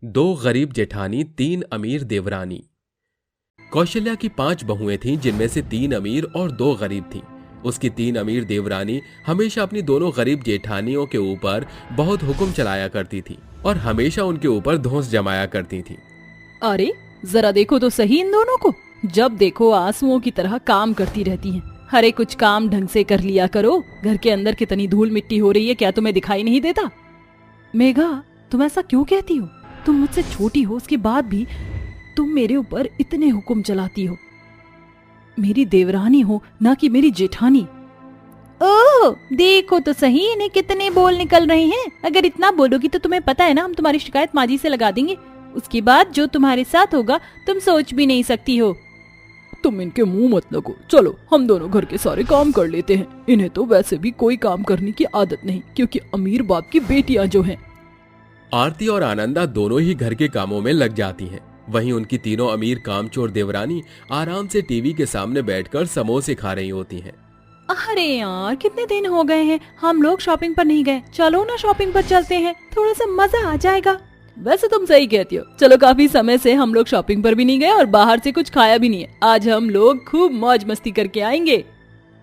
दो गरीब जेठानी, तीन अमीर देवरानी। कौशल्या की 5 बहुएं थीं, जिनमें से 3 अमीर और 2 गरीब थीं। उसकी 3 अमीर देवरानी हमेशा अपनी दोनों गरीब जेठानियों के ऊपर बहुत हुक्म चलाया करती थी और हमेशा उनके ऊपर धौंस जमाया करती थी। अरे जरा देखो तो सही इन दोनों को, जब देखो आंसुओं की तरह काम करती रहती हैं। हरे कुछ काम ढंग से कर लिया करो। घर के अंदर कितनी धूल मिट्टी हो रही है, क्या तुम्हें दिखाई नहीं देता? मेघा, तुम ऐसा क्यों कहती हो? तुम मुझसे छोटी हो, उसके बाद भी तुम मेरे ऊपर इतने हुक्म चलाती हो। मेरी देवरानी हो ना कि मेरी जेठानी। ओह, देखो तो सही इन्हें कितने बोल निकल रहे हैं। अगर इतना बोलोगी तो तुम्हें पता है ना, हम तुम्हारी शिकायत माजी से लगा देंगे। उसके बाद जो तुम्हारे साथ होगा तुम सोच भी नहीं सकती हो। तुम इनके मुंह मत लगो, चलो हम दोनों घर के सारे काम कर लेते हैं। इन्हें तो वैसे भी कोई काम करने की आदत नहीं, क्योंकि अमीर बाप की बेटियां जो हैं। आरती और आनंदा दोनों ही घर के कामों में लग जाती हैं। वहीं उनकी तीनों अमीर कामचोर देवरानी आराम से टीवी के सामने बैठकर समोसे खा रही होती हैं। अरे यार, कितने दिन हो गए हैं हम लोग शॉपिंग पर नहीं गए। चलो ना शॉपिंग पर चलते हैं, थोड़ा सा मजा आ जाएगा। वैसे तुम सही कहती हो, चलो काफी समय से हम लोग शॉपिंग पर भी नहीं गए और बाहर से कुछ खाया भी नहीं है। आज हम लोग खूब मौज मस्ती करके आएंगे।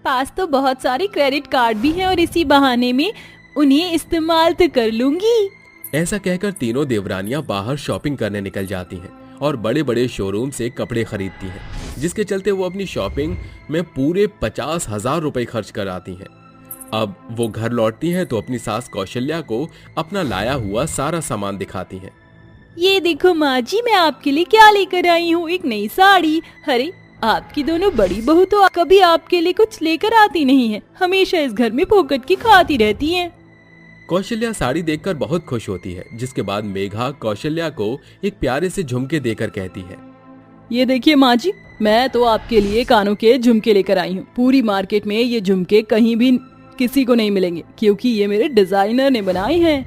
पास तो बहुत सारे क्रेडिट कार्ड भी हैं और इसी बहाने में उन्हें इस्तेमाल तो कर लूंगी। ऐसा कहकर तीनों देवरानियां बाहर शॉपिंग करने निकल जाती हैं और बड़े बड़े शोरूम से कपड़े खरीदती हैं, जिसके चलते वो अपनी शॉपिंग में पूरे 50,000 रुपए खर्च कर आती हैं। अब वो घर लौटती हैं तो अपनी सास कौशल्या को अपना लाया हुआ सारा सामान दिखाती हैं। ये देखो माँ जी, मैं आपके लिए क्या लेकर आई हूँ, एक नई साड़ी। अरे आपकी दोनों बड़ी बहू तो कभी आपके लिए कुछ लेकर आती नहीं है, हमेशा इस घर में फोकट की खाती रहती हैं। कौशल्या साड़ी देखकर बहुत खुश होती है, जिसके बाद मेघा कौशल्या को एक प्यारे से झुमके देकर कहती है, ये देखिए माँ जी, मैं तो आपके लिए कानों के झुमके लेकर आई हूँ। पूरी मार्केट में ये झुमके कहीं भी किसी को नहीं मिलेंगे, क्योंकि ये मेरे डिजाइनर ने बनाए हैं।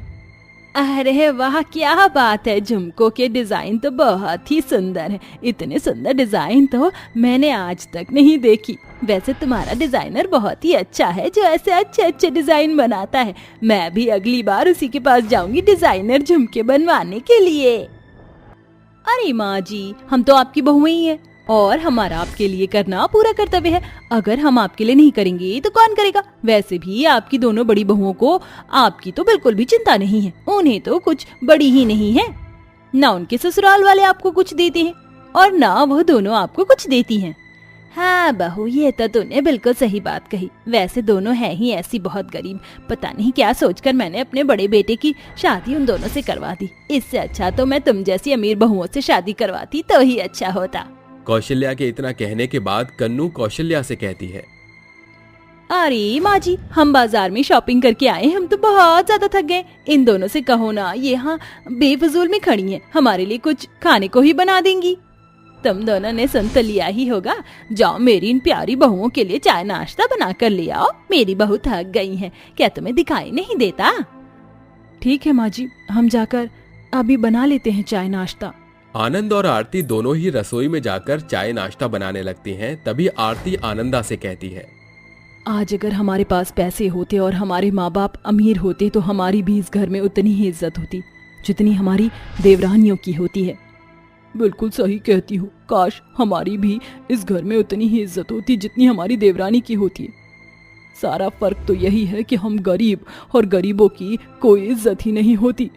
अरे वाह, क्या बात है, झुमकों के डिजाइन तो बहुत ही सुंदर है। इतने सुंदर डिजाइन तो मैंने आज तक नहीं देखी। वैसे तुम्हारा डिजाइनर बहुत ही अच्छा है, जो ऐसे अच्छे अच्छे डिजाइन बनाता है। मैं भी अगली बार उसी के पास जाऊंगी डिजाइनर झुमके बनवाने के लिए। अरे माँ जी, हम तो आपकी बहुएं ही हैं और हमारा आपके लिए करना पूरा कर्तव्य है। अगर हम आपके लिए नहीं करेंगे तो कौन करेगा? वैसे भी आपकी दोनों बड़ी बहुओं को आपकी तो बिल्कुल भी चिंता नहीं है। उन्हें तो कुछ बड़ी ही नहीं है। ना उनके ससुराल वाले आपको कुछ देते हैं और ना वो दोनों आपको कुछ देती हैं। हाँ बहू, ये तो तूने बिल्कुल सही बात कही। वैसे दोनों है ही ऐसी बहुत गरीब। पता नहीं क्या सोचकर मैंने अपने बड़े बेटे की शादी उन दोनों से करवा दी। इससे अच्छा तो मैं तुम जैसी अमीर बहुओं से शादी करवाती तो ही अच्छा होता। कौशल्या के इतना कहने के बाद कन्नू कौशल्या से कहती है, अरे माँ जी, हम बाजार में शॉपिंग करके आए, हम तो बहुत ज्यादा थक गए। इन दोनों से कहो ना, ये यहाँ बेफजूल में खड़ी हैं, हमारे लिए कुछ खाने को ही बना देंगी। तुम दोनों ने सुन तो लिया ही होगा। जाओ मेरी इन प्यारी बहुओं के लिए चाय नाश्ता बना कर ले आओ। मेरी बहू थक गई है, क्या तुम्हें दिखाई नहीं देता? ठीक है माँ जी, हम जाकर अभी बना लेते हैं चाय नाश्ता। आनंद और आरती दोनों ही रसोई में जाकर चाय नाश्ता बनाने लगती हैं। तभी आरती आनंदा से कहती है, आज अगर हमारे पास पैसे होते और हमारे माँ बाप अमीर होते तो हमारी भी इस घर में उतनी ही इज्जत होती जितनी हमारी देवरानियों की होती है। बिल्कुल सही कहती हो, काश हमारी भी इस घर में उतनी ही इज्जत होती जितनी हमारी देवरानी की होती है। सारा फर्क तो यही है कि हम गरीब और गरीबों की कोई इज्जत ही नहीं होती।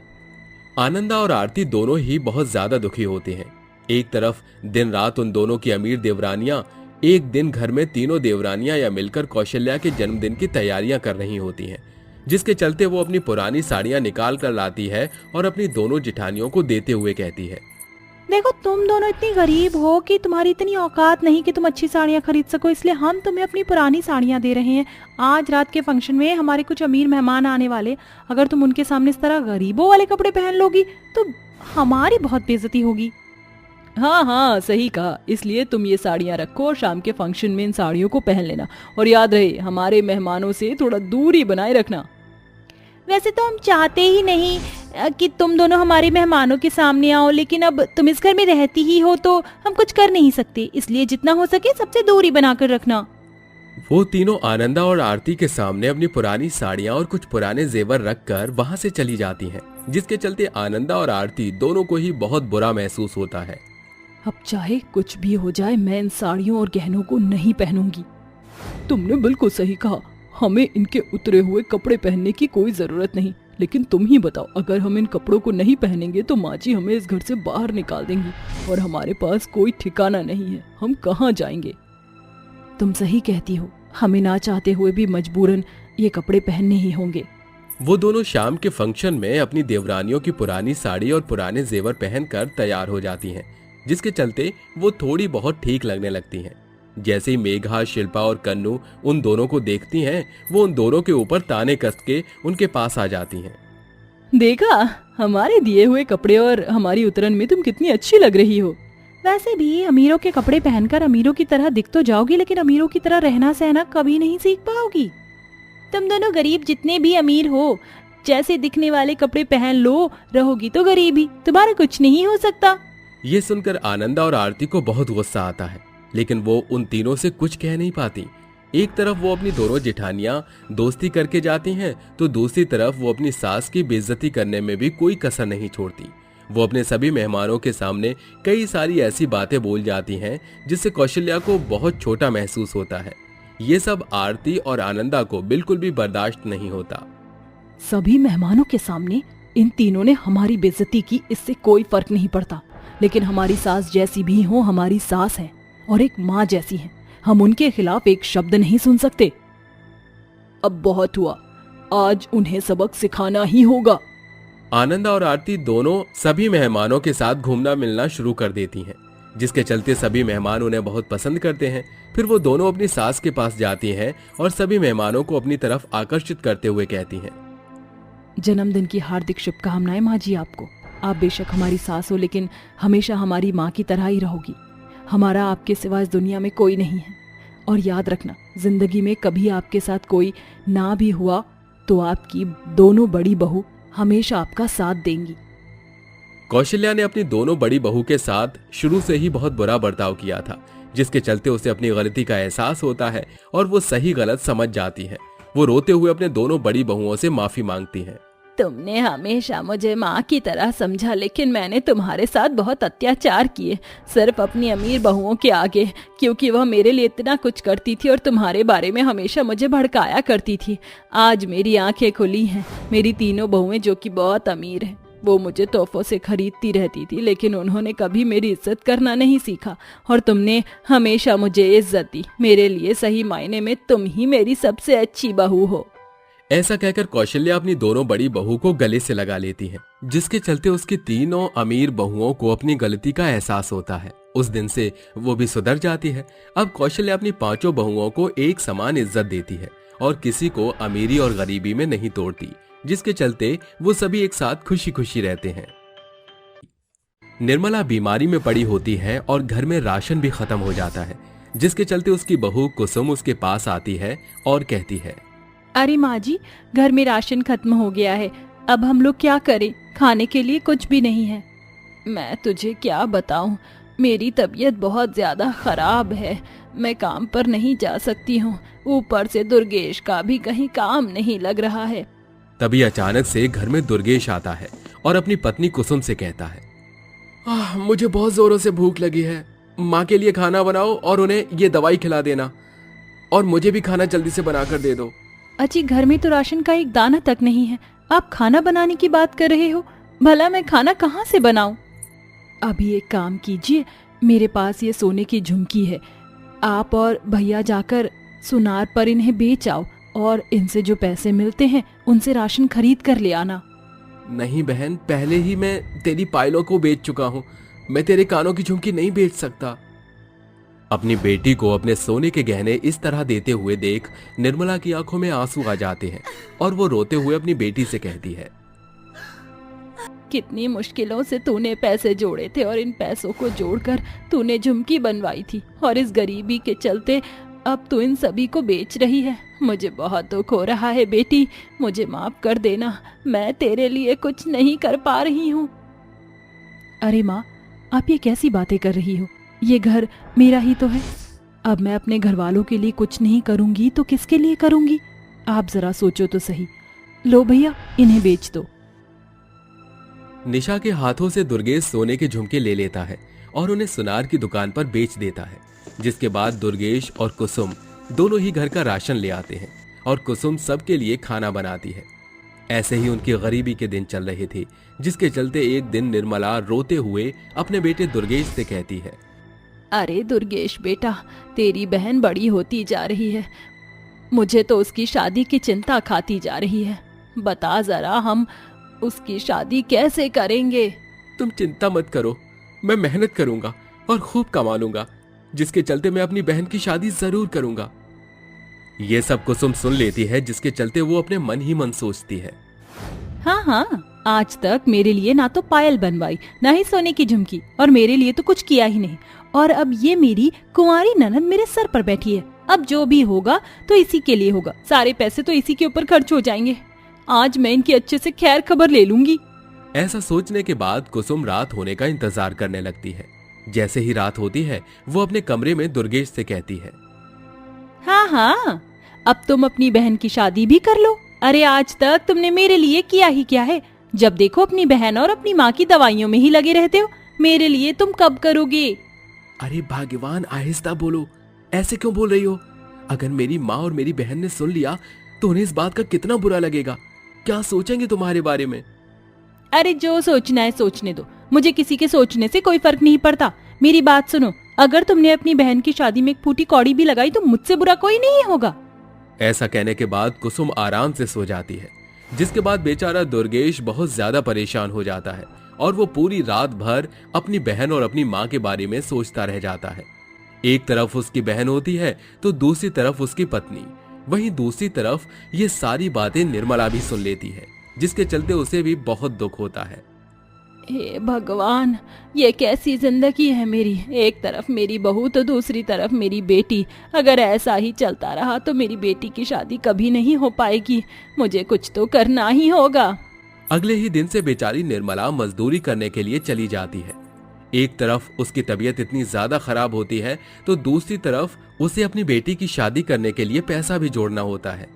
आनंदा और आरती दोनों ही बहुत ज्यादा दुखी होते हैं। एक तरफ दिन रात उन दोनों की अमीर देवरानियां एक दिन घर में तीनों देवरानियां या मिलकर कौशल्या के जन्मदिन की तैयारियां कर रही होती हैं, जिसके चलते वो अपनी पुरानी साड़ियां निकाल कर लाती है और अपनी दोनों जिठानियों को देते हुए कहती है, देखो तुम दोनों इतनी गरीब हो कि तुम्हारी इतनी औकात नहीं कि तुम अच्छी साड़ियाँ खरीद सको, इसलिए हम तुम्हें अपनी पुरानी साड़ियाँ दे रहे हैं। आज रात के फंक्शन में हमारे कुछ अमीर मेहमान आने वाले, अगर तुम उनके सामने इस तरह गरीबों वाले कपड़े पहन लोगी तो हमारी बहुत बेइज्जती होगी। हाँ हाँ सही कहा, इसलिए तुम ये साड़ियाँ रखो और शाम के फंक्शन में इन साड़ियों को पहन लेना। और याद रहे, हमारे मेहमानों से थोड़ा दूरी बनाए रखना। वैसे तो हम चाहते ही नहीं कि तुम दोनों हमारे मेहमानों के सामने आओ, लेकिन अब तुम इस घर में रहती ही हो तो हम कुछ कर नहीं सकते, इसलिए जितना हो सके सबसे दूरी बनाकर रखना। वो तीनों आनंदा और आरती के सामने अपनी पुरानी साड़ियां और कुछ पुराने जेवर रखकर वहां से चली जाती हैं, जिसके चलते आनंदा और आरती दोनों को ही बहुत बुरा महसूस होता है। अब चाहे कुछ भी हो जाए, मैं इन साड़ियों और गहनों को नहीं पहनूंगी। तुमने बिल्कुल सही कहा, हमें इनके उतरे हुए कपड़े पहनने की कोई जरूरत नहीं। लेकिन तुम ही बताओ, अगर हम इन कपड़ों को नहीं पहनेंगे तो माँ जी हमें इस घर से बाहर निकाल देंगी और हमारे पास कोई ठिकाना नहीं है, हम कहाँ जाएंगे। तुम सही कहती हो, हमें ना चाहते हुए भी मजबूरन ये कपड़े पहनने ही होंगे। वो दोनों शाम के फंक्शन में अपनी देवरानियों की पुरानी साड़ी और पुराने जेवर पहनकर तैयार हो जाती हैं, जिसके चलते वो थोड़ी बहुत ठीक लगने लगती हैं। जैसे ही मेघा, शिल्पा और कन्नू उन दोनों को देखती हैं, वो उन दोनों के ऊपर ताने कस के उनके पास आ जाती हैं। देखा, हमारे दिए हुए कपड़े और हमारी उतरन में तुम कितनी अच्छी लग रही हो। वैसे भी अमीरों के कपड़े पहनकर अमीरों की तरह दिख तो जाओगी, लेकिन अमीरों की तरह रहना सहना कभी नहीं सीख पाओगी। तुम दोनों गरीब जितने भी अमीर हो, जैसे दिखने वाले कपड़े पहन लो, रहोगी तो गरीब ही, तुम्हारा कुछ नहीं हो सकता। ये सुनकर आनंदा और आरती को बहुत गुस्सा आता है, लेकिन वो उन तीनों से कुछ कह नहीं पाती। एक तरफ वो अपनी दोनों जेठानियां दोस्ती करके जाती हैं, तो दूसरी तरफ वो अपनी सास की बेइज्जती करने में भी कोई कसर नहीं छोड़ती। वो अपने सभी मेहमानों के सामने कई सारी ऐसी बातें बोल जाती हैं जिससे कौशल्या को बहुत छोटा महसूस होता है। ये सब आरती और आनंदा को बिल्कुल भी बर्दाश्त नहीं होता। सभी मेहमानों के सामने इन तीनों ने हमारी बेइज्जती की, इससे कोई फर्क नहीं पड़ता। लेकिन हमारी सास जैसी भी हो, हमारी सास है और एक माँ जैसी है, हम उनके खिलाफ एक शब्द नहीं सुन सकते। अब बहुत हुआ, आज उन्हें सबक सिखाना ही होगा। आनंदा और आरती दोनों सभी मेहमानों के साथ घूमना मिलना शुरू कर देती हैं, जिसके चलते सभी मेहमान उन्हें बहुत पसंद करते हैं। फिर वो दोनों अपनी सास के पास जाती हैं और सभी मेहमानों को अपनी तरफ आकर्षित करते हुए कहती हैं, जन्मदिन की हार्दिक शुभकामनाएं माँ जी आपको। आप बेशक हमारी सास हो, लेकिन हमेशा हमारी माँ की तरह ही रहोगी। हमारा आपके सिवा इस दुनिया में कोई नहीं है। और याद रखना, जिंदगी में कभी आपके साथ कोई ना भी हुआ तो आपकी दोनों बड़ी बहू हमेशा आपका साथ देंगी। कौशल्या ने अपनी दोनों बड़ी बहू के साथ शुरू से ही बहुत बुरा बर्ताव किया था, जिसके चलते उसे अपनी गलती का एहसास होता है और वो सही गलत समझ जाती है। वो रोते हुए अपने दोनों बड़ी बहुओं से माफी मांगती है। तुमने हमेशा मुझे माँ की तरह समझा, लेकिन मैंने तुम्हारे साथ बहुत अत्याचार किए, सिर्फ अपनी अमीर बहुओं के आगे, क्योंकि वह मेरे लिए इतना कुछ करती थी और तुम्हारे बारे में हमेशा मुझे भड़काया करती थी। आज मेरी आंखें खुली हैं। मेरी तीनों बहुएं जो कि बहुत अमीर हैं, वो मुझे तोहफों से खरीदती रहती थी, लेकिन उन्होंने कभी मेरी इज्जत करना नहीं सीखा और तुमने हमेशा मुझे इज्जत दी। मेरे लिए सही मायने में तुम ही मेरी सबसे अच्छी बहू हो। ऐसा कहकर कौशल्या अपनी दोनों बड़ी बहू को गले से लगा लेती है, जिसके चलते उसकी तीनों अमीर बहुओं को अपनी गलती का एहसास होता है। उस दिन से वो भी सुधर जाती है। अब कौशल्या अपनी पांचों बहुओं को एक समान इज्जत देती है और किसी को अमीरी और गरीबी में नहीं तोड़ती, जिसके चलते वो सभी एक साथ खुशी खुशी रहते हैं। निर्मला बीमारी में पड़ी होती है और घर में राशन भी खत्म हो जाता है, जिसके चलते उसकी बहू कुसुम उसके पास आती है और कहती है, अरे माँ जी, घर में राशन खत्म हो गया है, अब हम लोग क्या करें? खाने के लिए कुछ भी नहीं है। मैं तुझे क्या बताऊं, मेरी तबीयत बहुत ज्यादा खराब है, मैं काम पर नहीं जा सकती हूँ। ऊपर से दुर्गेश का भी कहीं काम नहीं लग रहा है। तभी अचानक से घर में दुर्गेश आता है और अपनी पत्नी कुसुम से कहता है, मुझे बहुत जोरों से भूख लगी है, माँ के लिए खाना बनाओ और उन्हें ये दवाई खिला देना, और मुझे भी खाना जल्दी से बनाकर दे दो। अजी, घर में तो राशन का एक दाना तक नहीं है, आप खाना बनाने की बात कर रहे हो? भला मैं खाना कहाँ से बनाऊं? अभी एक काम कीजिए, मेरे पास ये सोने की झुमकी है, आप और भैया जाकर सुनार पर इन्हें बेच आओ और इनसे जो पैसे मिलते हैं उनसे राशन खरीद कर ले आना। नहीं बहन, पहले ही मैं तेरी पायलों को बेच चुका हूँ, मैं तेरे कानों की झुमकी नहीं बेच सकता। अपनी बेटी को अपने सोने के गहने इस तरह देते हुए देख निर्मला की आंखों में आंसू आ जाते हैं और वो रोते हुए अपनी बेटी से कहती है, कितनी मुश्किलों से तूने पैसे जोड़े थे और इन पैसों को जोड़कर तूने झुमकी बनवाई थी, और इस गरीबी के चलते अब तू इन सभी को बेच रही है। मुझे बहुत दुख हो रहा है बेटी, मुझे माफ कर देना, मैं तेरे लिए कुछ नहीं कर पा रही हूँ। अरे माँ, आप ये कैसी बातें कर रही हो? ये घर मेरा ही तो है। अब मैं अपने घर वालों के लिए कुछ नहीं करूंगी तो किसके लिए करूंगी? आप जरा सोचो तो सही। लो भैया, इन्हें बेच दो। निशा के हाथों से दुर्गेश सोने के झुमके ले लेता है और उन्हें सुनार की दुकान पर बेच देता है। जिसके बाद दुर्गेश और कुसुम दोनों ही घर का राशन ले आते हैं और कुसुम सबके लिए खाना बनाती है। ऐसे ही उनकी गरीबी के दिन चल रहे थे, जिसके चलते एक दिन निर्मला रोते हुए अपने बेटे दुर्गेश से कहती है, अरे दुर्गेश बेटा, तेरी बहन बड़ी होती जा रही है, मुझे तो उसकी शादी की चिंता खाती जा रही है। बता जरा, हम उसकी शादी कैसे करेंगे? तुम चिंता मत करो, मैं मेहनत करूंगा और खूब कमा लूंगा, जिसके चलते मैं अपनी बहन की शादी जरूर करूंगा। ये सब कुसुम सुन लेती है, जिसके चलते वो अपने मन ही मन सोचती है, हाँ हाँ, आज तक मेरे लिए ना तो पायल बनवाई, ना ही सोने की झुमकी, और मेरे लिए तो कुछ किया ही नहीं। और अब ये मेरी कुंवारी ननद मेरे सर पर बैठी है। अब जो भी होगा तो इसी के लिए होगा, सारे पैसे तो इसी के ऊपर खर्च हो जाएंगे। आज मैं इनकी अच्छे से खैर खबर ले लूंगी। ऐसा सोचने के बाद कुसुम रात होने का इंतजार करने लगती है। जैसे ही रात होती है, वो अपने कमरे में दुर्गेश से कहती है, हाँ हाँ, अब तुम अपनी बहन की शादी भी कर लो। अरे आज तक तुमने मेरे लिए किया ही क्या है? जब देखो अपनी बहन और अपनी माँ की दवाइयों में ही लगे रहते हो। मेरे लिए तुम कब करोगे? अरे भाग्यवान, आहिस्ता बोलो, ऐसे क्यों बोल रही हो? अगर मेरी माँ और मेरी बहन ने सुन लिया तो उन्हें इस बात का कितना बुरा लगेगा। क्या सोचेंगे तुम्हारे बारे में? अरे जो सोचना है सोचने दो, मुझे किसी के सोचने से कोई फर्क नहीं पड़ता। मेरी बात सुनो, अगर तुमने अपनी बहन की शादी में एक फूटी कौड़ी भी लगाई तो मुझसे बुरा कोई नहीं होगा। ऐसा कहने के बाद कुसुम आराम से सो जाती है। जिसके बाद बेचारा दुर्गेश बहुत ज्यादा परेशान हो जाता है और वो पूरी रात भर अपनी बहन और अपनी माँ के बारे में सोचता रह जाता है। एक तरफ उसकी बहन होती है तो दूसरी तरफ उसकी पत्नी, वहीं दूसरी तरफ ये सारी बातें निर्मला भी सुन लेती है, जिसके चलते उसे भी बहुत दुख होता है। हे भगवान, ये कैसी जिंदगी है मेरी। एक तरफ मेरी बहू तो दूसरी तरफ मेरी बेटी। अगर ऐसा ही चलता रहा तो मेरी बेटी की शादी कभी नहीं हो पाएगी। मुझे कुछ तो करना ही होगा। अगले ही दिन से बेचारी निर्मला मजदूरी करने के लिए चली जाती है। एक तरफ उसकी तबीयत इतनी ज्यादा खराब होती है तो दूसरी तरफ उसे अपनी बेटी की शादी करने के लिए पैसा भी जोड़ना होता है।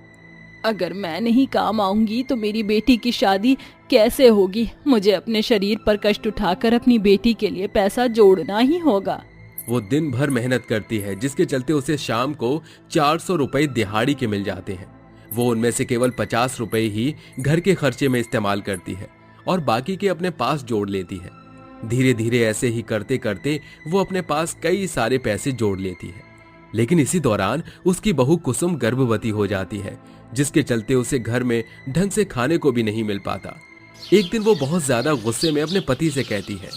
अगर मैं नहीं काम आऊंगी तो मेरी बेटी की शादी कैसे होगी? मुझे अपने शरीर पर कष्ट उठाकर अपनी बेटी के लिए पैसा जोड़ना ही होगा। वो दिन भर मेहनत करती है, जिसके चलते उसे शाम को 400 रुपए दिहाड़ी के मिल जाते हैं। वो उनमें से केवल 50 रुपए ही घर के खर्चे में इस्तेमाल करती है और बाकी के अपने पास जोड़ लेती है। धीरे धीरे ऐसे ही करते करते वो अपने पास कई सारे पैसे जोड़ लेती है। लेकिन इसी दौरान उसकी बहू कुसुम गर्भवती हो जाती है, जिसके चलते उसे घर में ढंग से खाने को भी नहीं मिल पाता। एक दिन वो बहुत ज्यादा गुस्से में अपने पति से कहती है,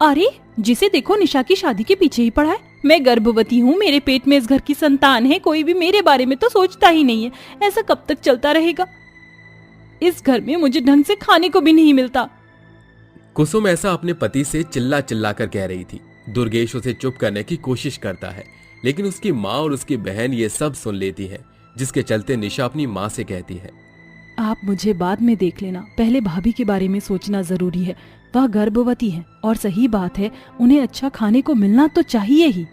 अरे जिसे देखो निशा की शादी के पीछे ही पड़ा है। मैं गर्भवती हूँ, मेरे पेट में इस घर की संतान है, कोई भी मेरे बारे में तो सोचता ही नहीं है। ऐसा कब तक चलता रहेगा? इस घर में मुझे ढंग से खाने को भी नहीं मिलता। कुसुम ऐसा अपने पति से चिल्ला चिल्ला कर कह रही थी। दुर्गेश उसे चुप करने की कोशिश करता है, लेकिन उसकी माँ और उसकी बहन ये सब सुन लेती है, जिसके चलते निशा अपनी माँ से कहती है, आप मुझे बाद में देख लेना, पहले भाभी के बारे में सोचना जरूरी है। वह गर्भवती है और सही बात है, उन्हें अच्छा खाने को मिलना तो चाहिए ही।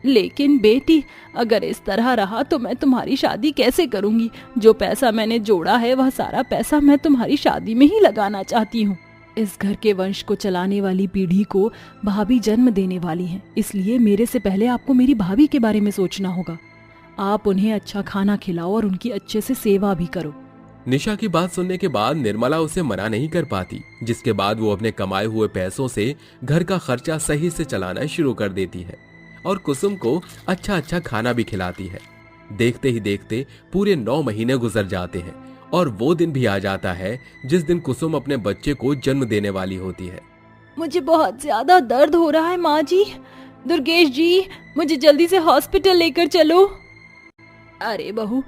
लेकिन बेटी, अगर इस तरह रहा तो मैं तुम्हारी शादी कैसे करूंगी? जो पैसा मैंने जोड़ा है वह सारा पैसा मैं तुम्हारी शादी में ही लगाना चाहती हूँ। इस घर के वंश को चलाने वाली पीढ़ी को भाभी जन्म देने वाली है, इसलिए मेरे से पहले आपको मेरी भाभी के बारे में सोचना होगा। आप उन्हें अच्छा खाना खिलाओ और उनकी अच्छे से सेवा भी करो। निशा की बात सुनने के बाद निर्मला उसे मना नहीं कर पाती, जिसके बाद वो अपने कमाए हुए पैसों से घर का खर्चा सही से चलाना शुरू कर देती है और कुसुम को अच्छा अच्छा खाना भी खिलाती है। देखते ही देखते पूरे 9 महीने गुजर जाते हैं और वो दिन भी आ जाता है जिस दिन कुसुम अपने बच्चे को जन्म देने वाली होती है। मुझे बहुत ज्यादा दर्द हो रहा है माँ जी। दुर्गेश जी, मुझे जल्दी से हॉस्पिटल लेकर चलो। अरे बहू,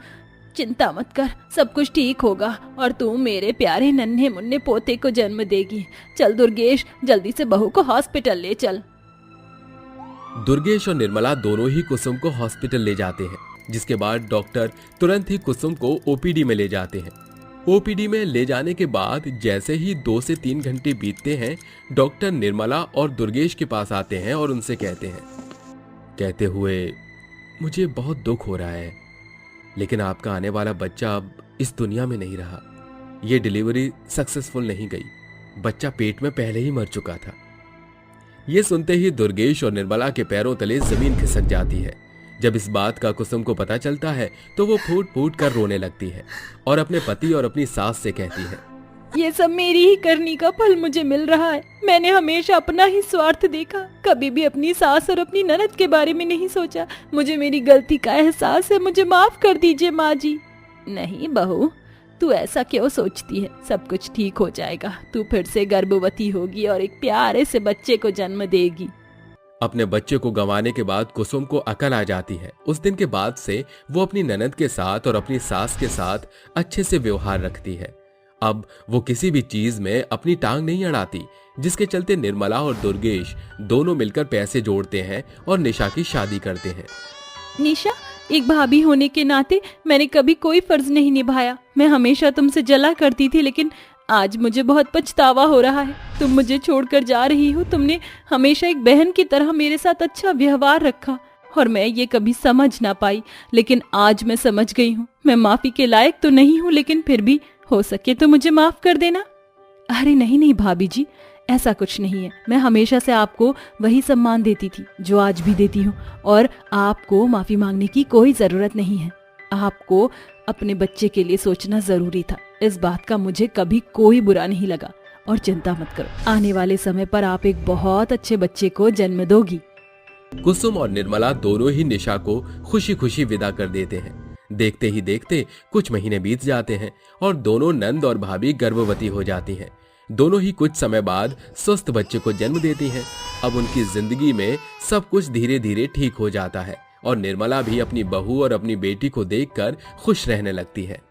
चिंता मत कर, सब कुछ ठीक होगा और तू मेरे प्यारे नन्हे मुन्ने पोते को जन्म देगी। चल दुर्गेश, जल्दी से बहू को हॉस्पिटल ले चल। दुर्गेश और निर्मला दोनों ही कुसुम को हॉस्पिटल ले जाते हैं, जिसके बाद डॉक्टर तुरंत ही कुसुम को ओपीडी में ले जाते हैं। ओपीडी में ले जाने के बाद जैसे ही 2 से 3 घंटे बीतते हैं, डॉक्टर निर्मला और दुर्गेश के पास आते हैं और उनसे कहते हुए, मुझे बहुत दुख हो रहा है, लेकिन आपका आने वाला बच्चा अब इस दुनिया में नहीं रहा। यह डिलीवरी सक्सेसफुल नहीं गई। बच्चा पेट में पहले ही मर चुका था। यह सुनते ही दुर्गेश और निर्मला के पैरों तले जमीन खिसक जाती है। जब इस बात का कुसुम को पता चलता है तो वो फूट फूट कर रोने लगती है और अपने पति और अपनी सास से कहती है, ये सब मेरी ही करनी का फल मुझे मिल रहा है। मैंने हमेशा अपना ही स्वार्थ देखा, कभी भी अपनी सास और अपनी ननद के बारे में नहीं सोचा। मुझे मेरी गलती का एहसास है, मुझे माफ कर दीजिए माँ जी। नहीं बहू, तू ऐसा क्यों सोचती है? सब कुछ ठीक हो जाएगा। तू फिर से गर्भवती होगी और एक प्यारे से बच्चे को जन्म देगी। अपने बच्चे को गंवाने के बाद कुसुम को अकल आ जाती है। उस दिन के बाद से वो अपनी ननद के साथ और अपनी सास के साथ अच्छे से व्यवहार रखती है। अब वो किसी भी चीज में अपनी टांग नहीं अड़ाती, जिसके चलते निर्मला और दुर्गेश दोनों मिलकर पैसे जोड़ते हैं और निशा की शादी करते हैं। निशा, एक भाभी होने के नाते मैंने कभी कोई फर्ज नहीं निभाया। मैं हमेशा तुमसे जला करती थी, लेकिन आज मुझे बहुत पछतावा हो रहा है। तुम मुझे छोड़कर जा रही हो। तुमने हमेशा एक बहन की तरह मेरे साथ अच्छा व्यवहार रखा और मैं ये कभी समझ ना पाई, लेकिन आज मैं समझ गई हूँ। मैं माफी के लायक तो नहीं हूँ, लेकिन फिर भी हो सके तो मुझे माफ कर देना। अरे नहीं नहीं भाभी जी, ऐसा कुछ नहीं है। मैं हमेशा से आपको वही सम्मान देती थी जो आज भी देती हूँ, और आपको माफी मांगने की कोई जरूरत नहीं है। आपको अपने बच्चे के लिए सोचना जरूरी था। इस बात का मुझे कभी कोई बुरा नहीं लगा, और चिंता मत करो, आने वाले समय पर आप एक बहुत अच्छे बच्चे को जन्म दोगी। कुसुम और निर्मला दोनों ही निशा को खुशी खुशी विदा कर देते हैं। देखते ही देखते कुछ महीने बीत जाते हैं और दोनों नंद और भाभी गर्भवती हो जाती हैं। दोनों ही कुछ समय बाद स्वस्थ बच्चे को जन्म देती हैं। अब उनकी जिंदगी में सब कुछ धीरे धीरे ठीक हो जाता है और निर्मला भी अपनी बहू और अपनी बेटी को देखकर खुश रहने लगती है।